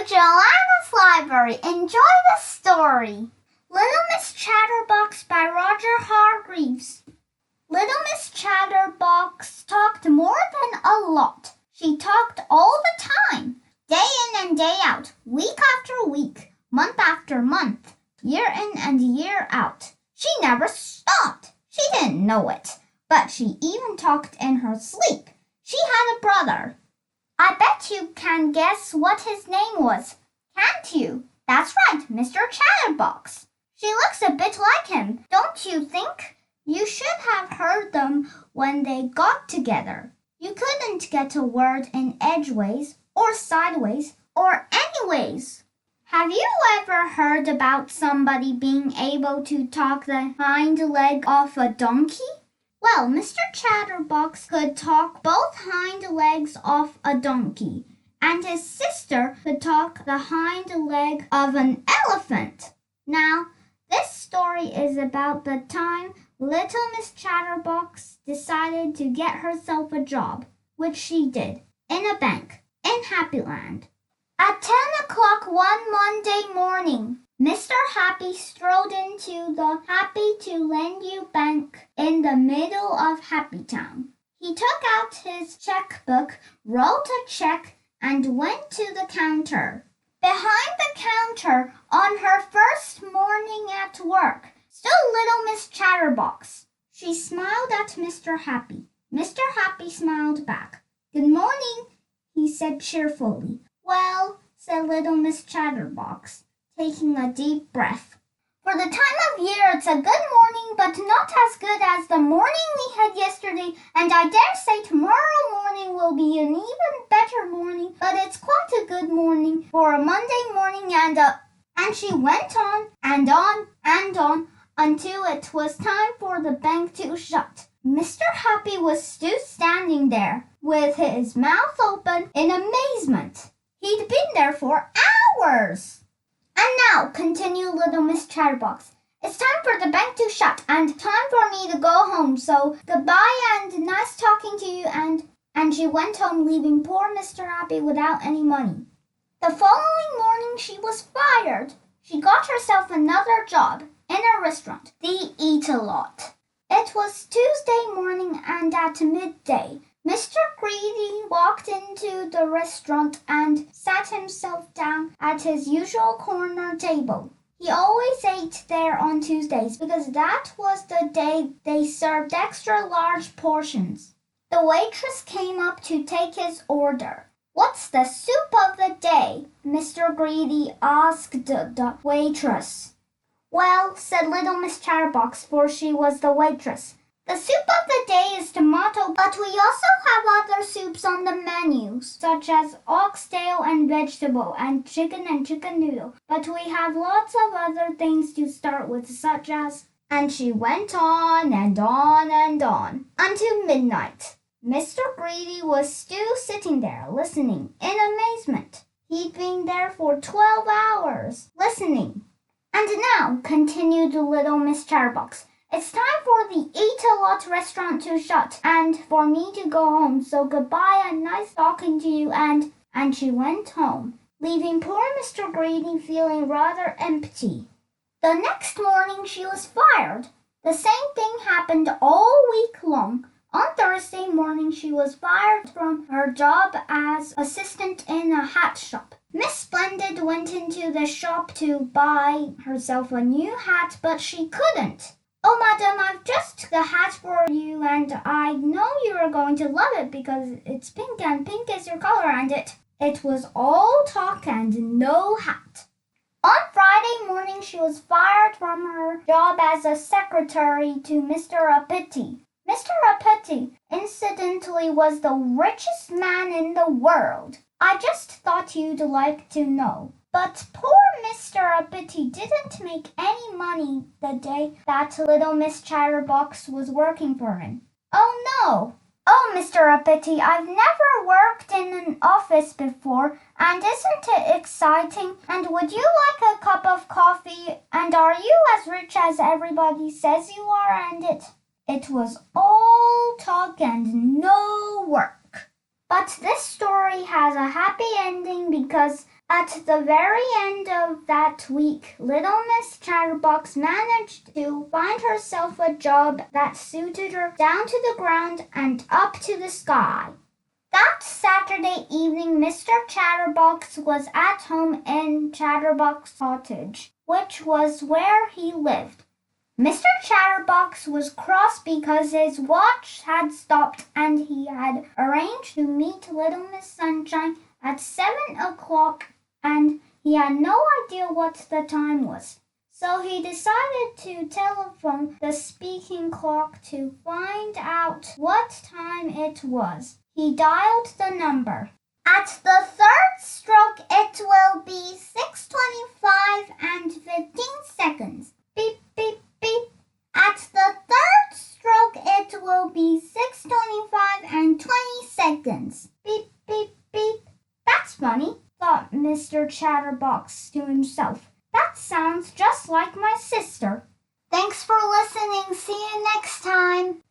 Joanna's Library. Enjoy the story. Little Miss Chatterbox by Roger Hargreaves. Little Miss Chatterbox talked more than a lot. She talked all the time, day in and day out, week after week, month after month, year in and year out. She never stopped. She didn't know it, but she even talked in her sleep. She had a brother. I bet you can guess what his name was, can't you? That's right, Mr. Chatterbox. She looks a bit like him, don't you think? You should have heard them when they got together. You couldn't get a word in edgeways, or sideways, or anyways. Have you ever heard about somebody being able to talk the hind leg off a donkey? Well, Mr. Chatterbox could talk both hind legs off a donkey, and his sister could talk the hind leg of an elephant. Now, this story is about the time little Miss Chatterbox decided to get herself a job, which she did, in a bank, in Happyland. At 10 o'clock one Monday morning, Mr. Happy strolled into the Happy to Lend You Bank in the middle of Happytown. He took out his checkbook, wrote a check, and went to the counter. Behind the counter, on her first morning at work, stood little Miss Chatterbox. She smiled at Mr. Happy. Mr. Happy smiled back. "Good morning," he said cheerfully. "Well," said little Miss Chatterbox, taking a deep breath. "For the time of year, it's a good morning, but not as good as the morning we had yesterday, and I dare say tomorrow morning will be an even better morning, but it's quite a good morning for a Monday morning and she went on and on and on until it was time for the bank to shut. Mr. Happy was still standing there with his mouth open in amazement. He'd been there for hours. "And now," continued little Miss Chatterbox, "it's time for the bank to shut and time for me to go home, so goodbye and nice talking to you," and she went home, leaving poor Mr. Happy without any money. The following morning she was fired. She got herself another job in a restaurant, the Eat-A-Lot. It was Tuesday morning, and at midday, Mr. Greedy walked into the restaurant and sat himself down at his usual corner table. He always ate there on Tuesdays because that was the day they served extra large portions. The waitress came up to take his order. "What's the soup of the day?" Mr. Greedy asked the waitress. "Well," said little Miss Chatterbox, for she was the waitress, "the soup of the day is tomato, but we also have other soups on the menu, such as oxtail and vegetable, and chicken noodle. But we have lots of other things to start with, such as..." And she went on and on and on until midnight. Mr. Greedy was still sitting there, listening in amazement. He'd been there for 12 hours, listening. "And now," continued little Miss Chatterbox, "it's time for the Eat-A-Lot restaurant to shut and for me to go home, so goodbye and nice talking to you," and she went home, leaving poor Mr. Greedy feeling rather empty. The next morning she was fired. The same thing happened all week long. On Thursday morning she was fired from her job as assistant in a hat shop. Miss Splendid went into the shop to buy herself a new hat, but she couldn't. "Oh, madam, I've just the hat for you, and I know you are going to love it because it's pink, and pink is your color, and it was all talk and no hat." On Friday morning she was fired from her job as a secretary to Mr. Uppity. Mr. Uppity, incidentally, was the richest man in the world. I just thought you'd like to know. But poor Mr. Uppity didn't make any money the day that little Miss Chatterbox was working for him. "Oh, no. Oh, Mr. Uppity, I've never worked in an office before, and isn't it exciting? And would you like a cup of coffee? And are you as rich as everybody says you are?" And it was all talk and no work. But this story has a happy ending because At the very end of that week, little Miss Chatterbox managed to find herself a job that suited her down to the ground and up to the sky. That Saturday evening, Mr. Chatterbox was at home in Chatterbox Cottage, which was where he lived. Mr. Chatterbox was cross because his watch had stopped and he had arranged to meet little Miss Sunshine at 7 o'clock, and he had no idea what the time was. So he decided to telephone the speaking clock to find out what time it was. He dialed the number. At the third stroke, it will be 6:25 and 15 seconds. Beep, beep, beep. At the third stroke, it will be 6:25 and 20 seconds. Beep, beep, beep. That's funny, thought Mr. Chatterbox to himself. That sounds just like my sister. Thanks for listening. See you next time.